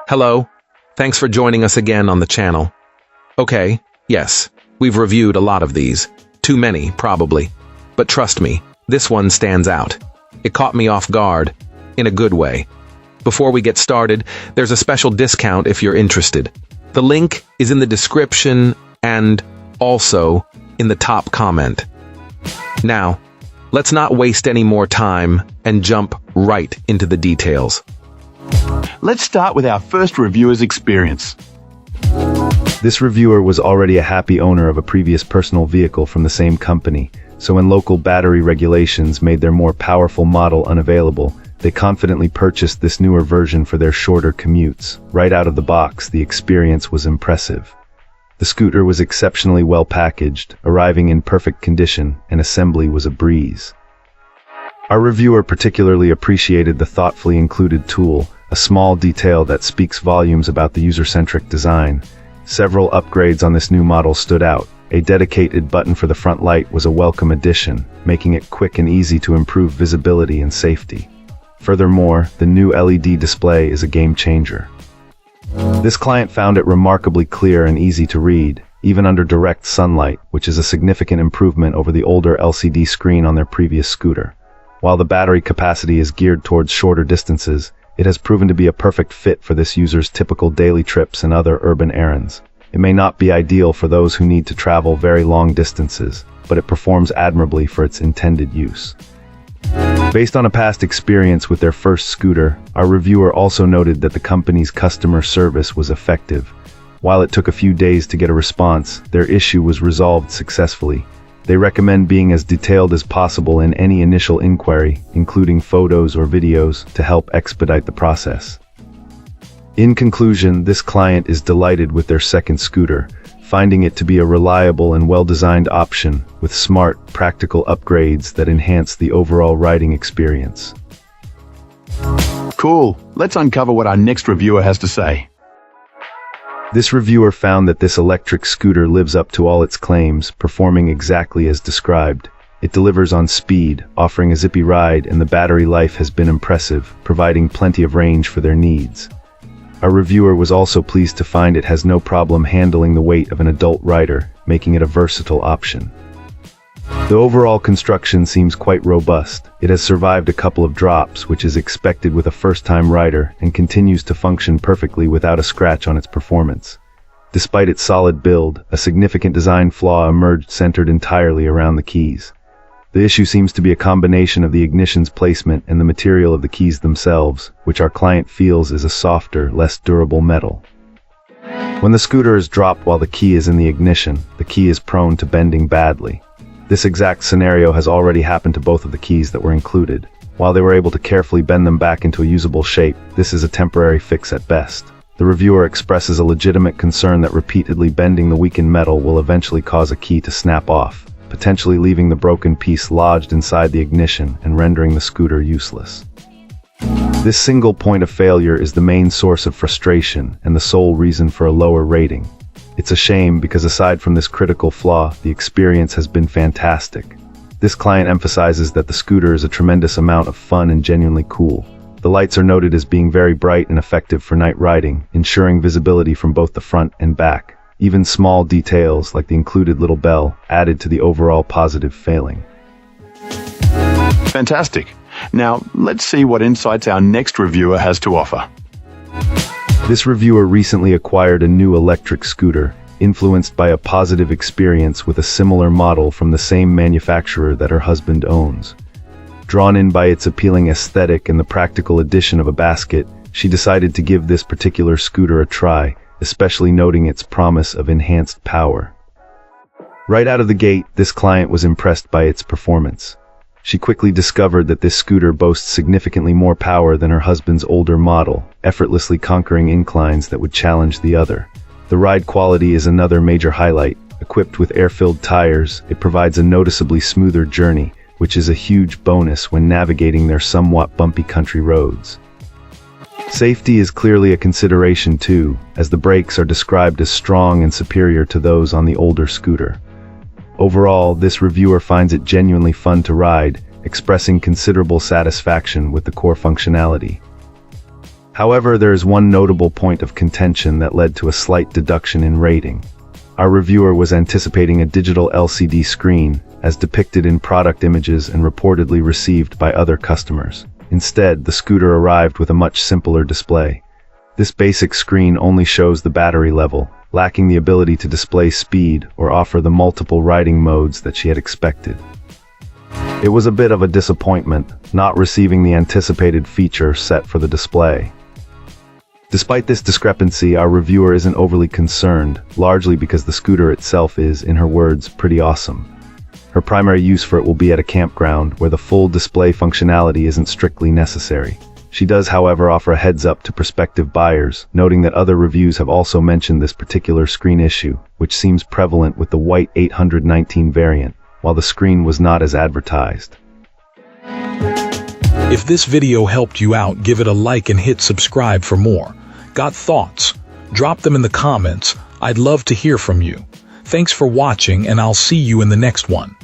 Hello, thanks for joining us again on the channel. Okay, yes, we've reviewed a lot of these. Too many, probably. But trust me, this one stands out. It caught me off guard, in a good way. Before we get started, there's a special discount if you're interested. The link is in the description and also in the top comment. Now, let's not waste any more time and jump right into the details. Let's start with our first reviewer's experience. This reviewer was already a happy owner of a previous personal vehicle from the same company, so when local battery regulations made their more powerful model unavailable, they confidently purchased this newer version for their shorter commutes. Right out of the box, the experience was impressive. The scooter was exceptionally well packaged, arriving in perfect condition, and assembly was a breeze. Our reviewer particularly appreciated the thoughtfully included tool, a small detail that speaks volumes about the user-centric design. Several upgrades on this new model stood out. A dedicated button for the front light was a welcome addition, making it quick and easy to improve visibility and safety. Furthermore, the new LED display is a game changer. This client found it remarkably clear and easy to read, even under direct sunlight, which is a significant improvement over the older LCD screen on their previous scooter. While the battery capacity is geared towards shorter distances, it has proven to be a perfect fit for this user's typical daily trips and other urban errands. It may not be ideal for those who need to travel very long distances, but it performs admirably for its intended use. Based on a past experience with their first scooter, our reviewer also noted that the company's customer service was effective. While it took a few days to get a response, their issue was resolved successfully. They recommend being as detailed as possible in any initial inquiry, including photos or videos, to help expedite the process. In conclusion, this client is delighted with their second scooter, finding it to be a reliable and well-designed option with smart, practical upgrades that enhance the overall riding experience. Cool. Let's uncover what our next reviewer has to say. This reviewer found that this electric scooter lives up to all its claims, performing exactly as described. It delivers on speed, offering a zippy ride, and the battery life has been impressive, providing plenty of range for their needs. Our reviewer was also pleased to find it has no problem handling the weight of an adult rider, making it a versatile option. The overall construction seems quite robust. It has survived a couple of drops, which is expected with a first-time rider, and continues to function perfectly without a scratch on its performance. Despite its solid build, a significant design flaw emerged centered entirely around the keys. The issue seems to be a combination of the ignition's placement and the material of the keys themselves, which our client feels is a softer, less durable metal. When the scooter is dropped while the key is in the ignition, the key is prone to bending badly. This exact scenario has already happened to both of the keys that were included. While they were able to carefully bend them back into a usable shape, this is a temporary fix at best. The reviewer expresses a legitimate concern that repeatedly bending the weakened metal will eventually cause a key to snap off, potentially leaving the broken piece lodged inside the ignition and rendering the scooter useless. This single point of failure is the main source of frustration and the sole reason for a lower rating. It's a shame because aside from this critical flaw, the experience has been fantastic. This client emphasizes that the scooter is a tremendous amount of fun and genuinely cool. The lights are noted as being very bright and effective for night riding, ensuring visibility from both the front and back. Even small details, like the included little bell, added to the overall positive feeling. Fantastic. Now, let's see what insights our next reviewer has to offer. This reviewer recently acquired a new electric scooter, influenced by a positive experience with a similar model from the same manufacturer that her husband owns. Drawn in by its appealing aesthetic and the practical addition of a basket, she decided to give this particular scooter a try, especially noting its promise of enhanced power. Right out of the gate, this client was impressed by its performance. She quickly discovered that this scooter boasts significantly more power than her husband's older model, effortlessly conquering inclines that would challenge the other. The ride quality is another major highlight. Equipped with air-filled tires, it provides a noticeably smoother journey, which is a huge bonus when navigating their somewhat bumpy country roads. Safety is clearly a consideration too, as the brakes are described as strong and superior to those on the older scooter. Overall, this reviewer finds it genuinely fun to ride, expressing considerable satisfaction with the core functionality. However, there is one notable point of contention that led to a slight deduction in rating. Our reviewer was anticipating a digital LCD screen, as depicted in product images and reportedly received by other customers. Instead, the scooter arrived with a much simpler display. This basic screen only shows the battery level, lacking the ability to display speed or offer the multiple riding modes that she had expected. It was a bit of a disappointment, not receiving the anticipated feature set for the display. Despite this discrepancy, our reviewer isn't overly concerned, largely because the scooter itself is, in her words, pretty awesome. Her primary use for it will be at a campground, where the full display functionality isn't strictly necessary. She does, however, offer a heads-up to prospective buyers, noting that other reviews have also mentioned this particular screen issue, which seems prevalent with the white 819 variant, while the screen was not as advertised. If this video helped you out, give it a like and hit subscribe for more. Got thoughts? Drop them in the comments. I'd love to hear from you. Thanks for watching, and I'll see you in the next one.